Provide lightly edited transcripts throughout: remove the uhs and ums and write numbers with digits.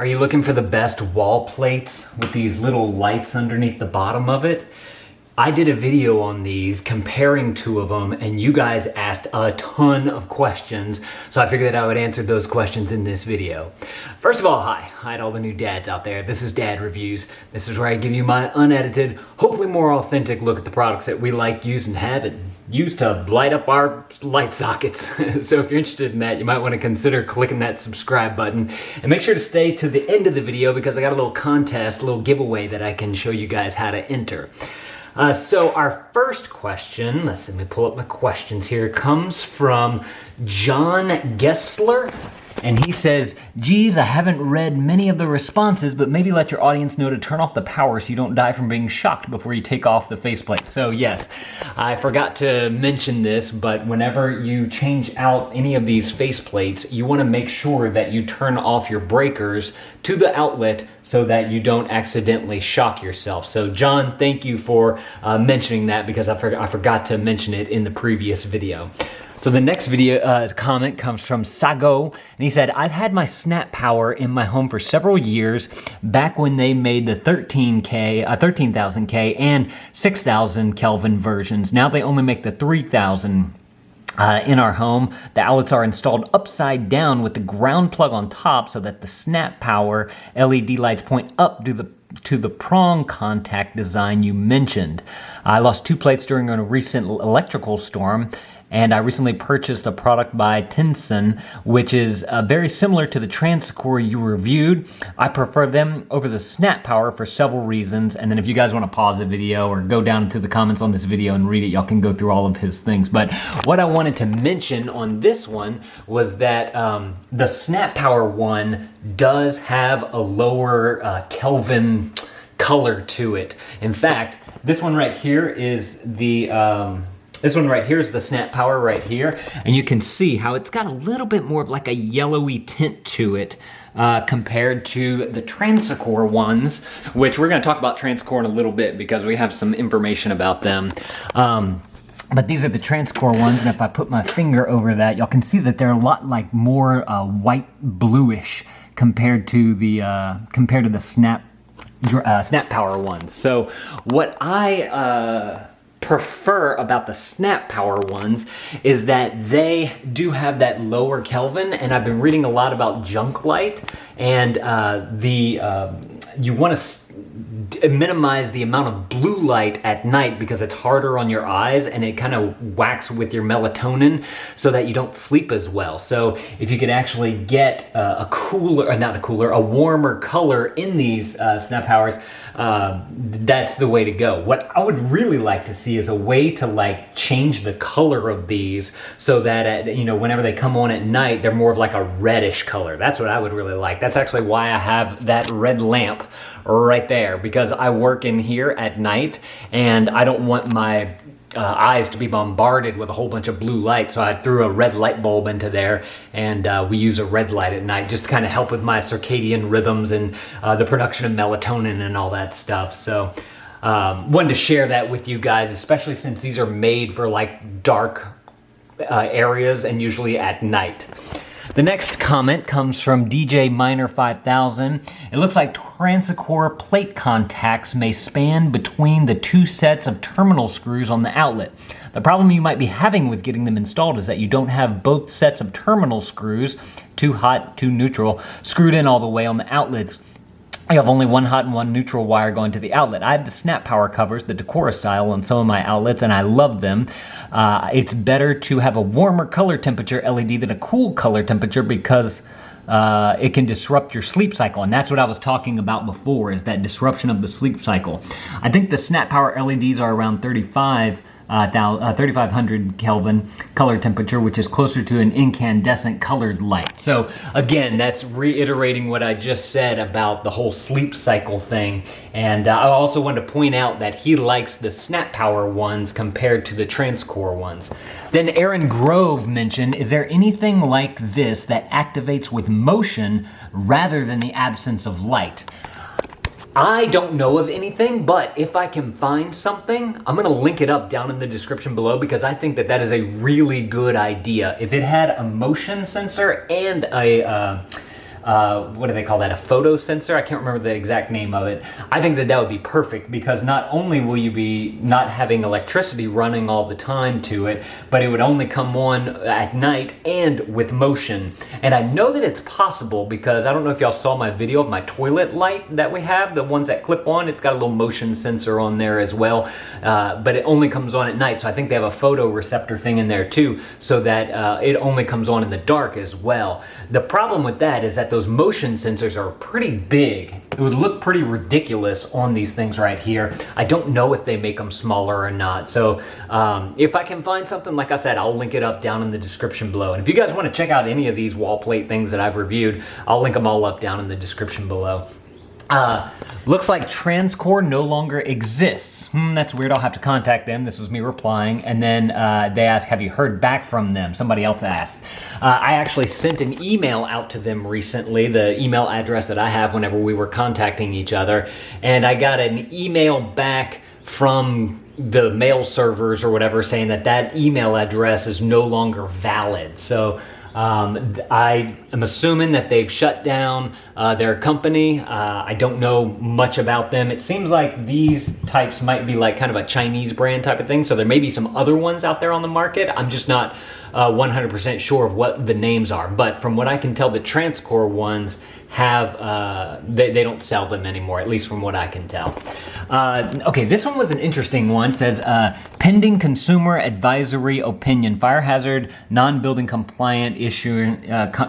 Are you looking for the best wall plates with these little lights underneath the bottom of it? I did a video on these comparing two of them, and you guys asked a ton of questions, so I figured that I would answer those questions in this video. First of all, hi to all the new dads out there. This is Dad Reviews. This is where I give you my unedited, hopefully more authentic look at the products that we like, use, and have it used to light up our light sockets. So if you're interested in that, you might want to consider clicking that subscribe button, and make sure to stay to the end of the video because I got a little contest, a little giveaway that I can show you guys how to enter. So our first question, let me pull up my questions here, comes from John Gessler. And he says, geez, I haven't read many of the responses, but maybe let your audience know to turn off the power so you don't die from being shocked before you take off the faceplate. So yes, I forgot to mention this, but whenever you change out any of these faceplates, you want to make sure that you turn off your breakers to the outlet so that you don't accidentally shock yourself. So John, thank you for mentioning that because I forgot to mention it in the previous video. So the next video comment comes from Sago, and he said, I've had my SnapPower in my home for several years, back when they made the 13,000K and 6,000 Kelvin versions. Now they only make the 3,000 in our home. The outlets are installed upside down with the ground plug on top so that the SnapPower LED lights point up to the prong contact design you mentioned. I lost 2 plates during a recent electrical storm, and I recently purchased a product by Tinson, which is very similar to the Transacore you reviewed. I prefer them over the SnapPower for several reasons, and then if you guys want to pause the video or go down into the comments on this video and read it, y'all can go through all of his things. But what I wanted to mention on this one was that the SnapPower one does have a lower Kelvin color to it. In fact, this one right here is the SnapPower right here, and you can see how it's got a little bit more of like a yellowy tint to it compared to the Transacore ones, which we're going to talk about Transcorp in a little bit because we have some information about them. But these are the Transcorp ones, and if I put my finger over that, y'all can see that they're a lot like more white bluish compared to the SnapPower ones. So what I prefer about the SnapPower ones is that they do have that lower Kelvin, and I've been reading a lot about junk light, and you want to minimize the amount of blue light at night because it's harder on your eyes and it kind of whacks with your melatonin so that you don't sleep as well. So if you could actually get a warmer color in these SnapPowers, that's the way to go. What I would really like to see is a way to like change the color of these so that whenever they come on at night, they're more of like a reddish color. That's what I would really like. That's actually why I have that red lamp right there, because I work in here at night and I don't want my eyes to be bombarded with a whole bunch of blue light, so I threw a red light bulb into there, and we use a red light at night just to kind of help with my circadian rhythms and the production of melatonin and all that stuff. So wanted to share that with you guys, especially since these are made for like dark areas and usually at night. The next comment comes from DJ Miner 5000. It looks like Transacore plate contacts may span between the 2 sets of terminal screws on the outlet. The problem you might be having with getting them installed is that you don't have both sets of terminal screws, 2 hot, 2 neutral, screwed in all the way on the outlets. I have only 1 hot and 1 neutral wire going to the outlet. I have the SnapPower covers, the Decora style, on some of my outlets, and I love them. It's better to have a warmer color temperature LED than a cool color temperature because it can disrupt your sleep cycle, and that's what I was talking about before, is that disruption of the sleep cycle. I think the SnapPower LEDs are around 3,500 Kelvin color temperature, which is closer to an incandescent colored light. So again, that's reiterating what I just said about the whole sleep cycle thing. And I also wanted to point out that he likes the SnapPower ones compared to the Transcorp ones. Then Aaron Grove mentioned, is there anything like this that activates with motion rather than the absence of light? I don't know of anything, but if I can find something, I'm gonna link it up down in the description below because I think that that is a really good idea. If it had a motion sensor and a what do they call that? A photo sensor? I can't remember the exact name of it. I think that would be perfect because not only will you be not having electricity running all the time to it, but it would only come on at night and with motion. And I know that it's possible because I don't know if y'all saw my video of my toilet light that we have, the ones that clip on. It's got a little motion sensor on there as well, but it only comes on at night. So I think they have a photoreceptor thing in there too, so that it only comes on in the dark as well. The problem with that is that those motion sensors are pretty big. It would look pretty ridiculous on these things right here. I don't know if they make them smaller or not. So if I can find something, like I said, I'll link it up down in the description below. And if you guys want to check out any of these wall plate things that I've reviewed, I'll link them all up down in the description below. Looks like Transcorp no longer exists. That's weird. I'll have to contact them. This was me replying. And then they asked, have you heard back from them? Somebody else asked. I actually sent an email out to them recently, the email address that I have whenever we were contacting each other. And I got an email back from the mail servers or whatever saying that that email address is no longer valid. So I am assuming that they've shut down their company. I don't know much about them. It seems like these types might be like kind of a Chinese brand type of thing. So there may be some other ones out there on the market. I'm just not 100% sure of what the names are. But from what I can tell, the Transacore ones have, they don't sell them anymore, at least from what I can tell. Okay, this one was an interesting one. It says, pending consumer advisory opinion, fire hazard, non-building compliant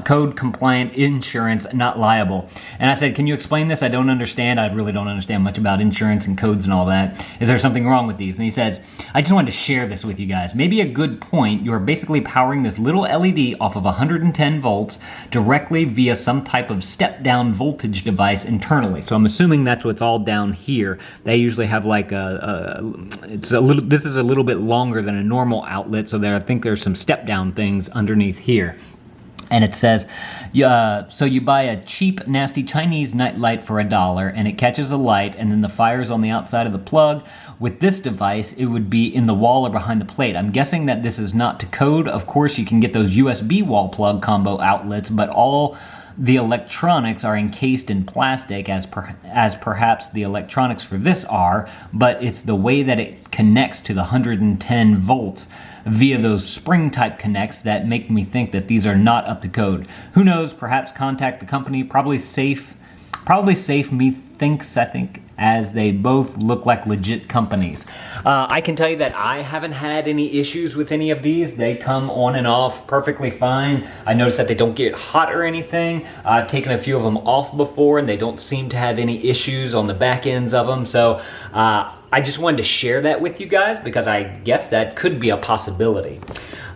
code compliant insurance not liable. And I said, can you explain this? I don't understand. I really don't understand much about insurance and codes and all that. Is there something wrong with these? And he says, I just wanted to share this with you guys. Maybe a good point. You are basically powering this little LED off of 110 volts directly via some type of step-down voltage device internally. So I'm assuming that's what's all down here. They usually have like this is a little bit longer than a normal outlet, so I think there's some step-down things underneath here. And it says, so you buy a cheap, nasty Chinese night light for $1 and it catches a light and then the fire's on the outside of the plug. With this device, it would be in the wall or behind the plate. I'm guessing that this is not to code. Of course, you can get those USB wall plug combo outlets, but all the electronics are encased in plastic as perhaps the electronics for this are, but it's the way that it connects to the 110 volts via those spring type connects that make me think that these are not up to code. Who knows, perhaps contact the company. Probably safe methinks, I think, as they both look like legit companies. I can tell you that I haven't had any issues with any of these. They come on and off perfectly fine. I noticed that they don't get hot or anything. I've taken a few of them off before and they don't seem to have any issues on the back ends of them. So I just wanted to share that with you guys because I guess that could be a possibility.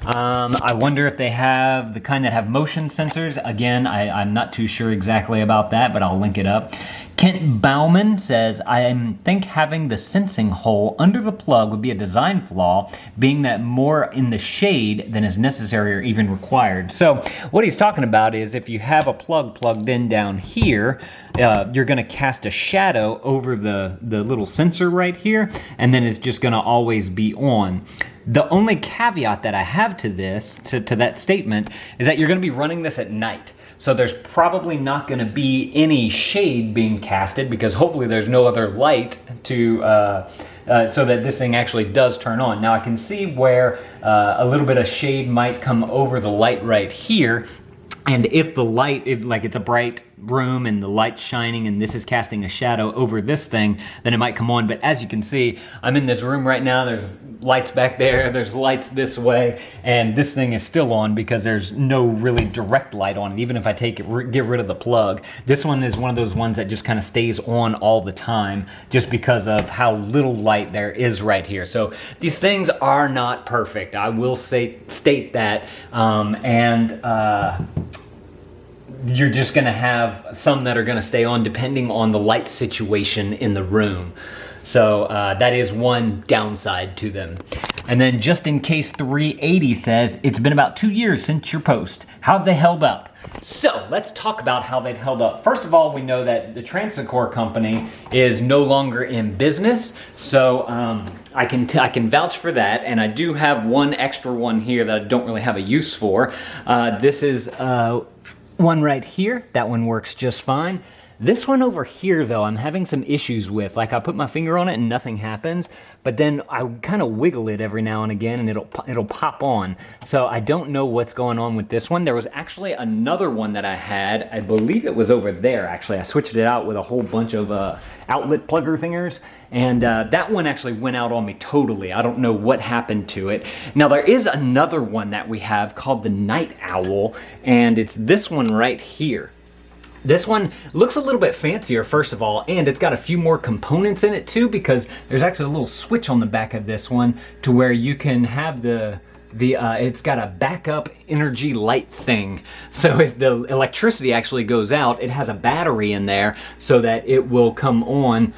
I wonder if they have the kind that have motion sensors. Again, I'm not too sure exactly about that, but I'll link it up. Kent Bauman says, I think having the sensing hole under the plug would be a design flaw, being that more in the shade than is necessary or even required. So what he's talking about is if you have a plug plugged in down here, you're going to cast a shadow over the little sensor right here, and then it's just going to always be on. The only caveat that I have to this, to that statement, is that you're going to be running this at night. So there's probably not going to be any shade being casted because hopefully there's no other light to so that this thing actually does turn on. Now I can see where a little bit of shade might come over the light right here. And if the light, like it's a bright room and the light's shining and this is casting a shadow over this thing, then it might come on. But as you can see, I'm in this room right now. There's lights back there, there's lights this way, and this thing is still on because there's no really direct light on it. Even if I get rid of the plug, this one is one of those ones that just kind of stays on all the time just because of how little light there is right here. So these things are not perfect. I will state that, you're just going to have some that are going to stay on depending on the light situation in the room. So that is one downside to them. And then just in case 380 says, it's been about 2 years since your post. How have they held up? So let's talk about how they've held up. First of all, we know that the Transacore company is no longer in business. So I can vouch for that. And I do have one extra one here that I don't really have a use for. This is one right here, that one works just fine. This one over here though, I'm having some issues with. Like I put my finger on it and nothing happens, but then I kind of wiggle it every now and again and it'll pop on. So I don't know what's going on with this one. There was actually another one that I had, I believe it was over there actually. I switched it out with a whole bunch of outlet plugger thingers, and that one actually went out on me totally. I don't know what happened to it. Now there is another one that we have called the Night Owl, and it's this one right here. This one looks a little bit fancier, first of all, and it's got a few more components in it too, because there's actually a little switch on the back of this one to where you can have it's got a backup energy light thing. So if the electricity actually goes out, it has a battery in there so that it will come on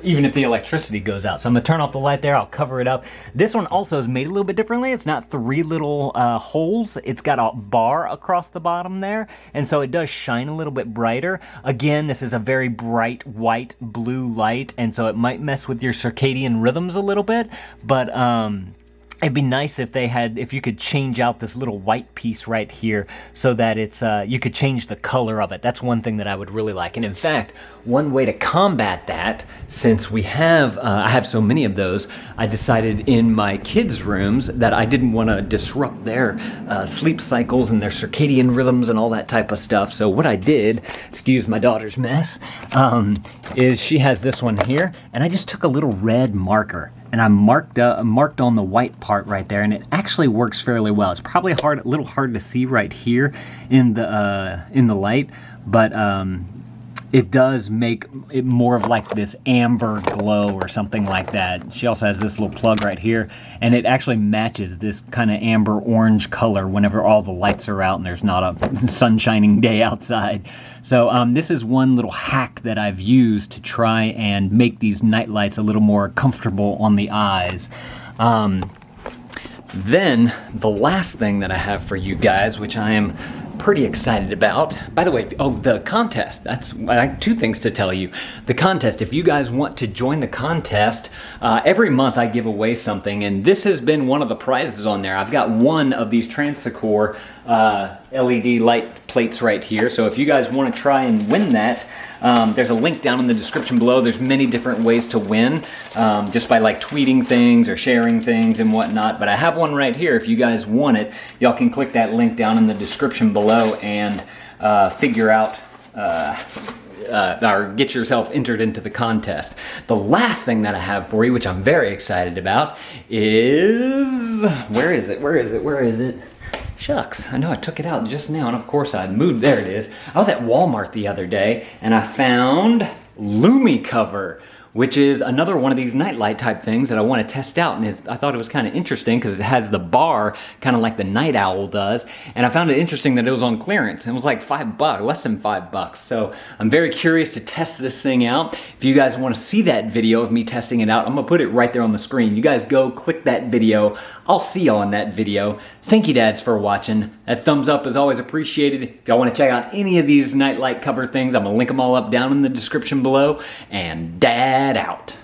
even if the electricity goes out. So I'm gonna turn off the light there, I'll cover it up. This one also is made a little bit differently. It's not 3 little holes, it's got a bar across the bottom there, and so it does shine a little bit brighter. Again, this is a very bright white blue light, and so it might mess with your circadian rhythms a little bit, but it'd be nice if you could change out this little white piece right here so that it's you could change the color of it. That's one thing that I would really like. And in fact, one way to combat that, since we have I have so many of those, I decided in my kids' rooms that I didn't want to disrupt their sleep cycles and their circadian rhythms and all that type of stuff. So what I did, excuse my daughter's mess, is she has this one here, and I just took a little red marker and I marked on the white part right there, and it actually works fairly well. It's probably a little hard to see right here in the light, but it does make it more of like this amber glow or something like that. She also has this little plug right here, and it actually matches this kind of amber orange color whenever all the lights are out and there's not a sun-shining day outside. So this is one little hack that I've used to try and make these night lights a little more comfortable on the eyes. Then the last thing that I have for you guys, which I am pretty excited about. By the way, the contest. I have 2 things to tell you. The contest, if you guys want to join the contest, every month I give away something, and this has been one of the prizes on there. I've got one of these Transacore LED light plates right here. So if you guys want to try and win that, there's a link down in the description below. There's many different ways to win, just by like tweeting things or sharing things and whatnot. But I have one right here. If you guys want it, y'all can click that link down in the description below and figure out or get yourself entered into the contest. The last thing that I have for you, which I'm very excited about, is where is it? Shucks, I know I took it out just now, and of course I moved. There it is. I was at Walmart the other day and I found Lumi Cover, which is another one of these nightlight type things that I want to test out. And I thought it was kind of interesting because it has the bar kind of like the Night Owl does. And I found it interesting that it was on clearance. It was like $5, less than $5. So I'm very curious to test this thing out. If you guys want to see that video of me testing it out, I'm gonna put it right there on the screen. You guys go click that video. I'll see y'all in that video. Thank you, dads, for watching. That thumbs up is always appreciated. If y'all want to check out any of these nightlight cover things, I'm gonna link them all up down in the description below. And dad out.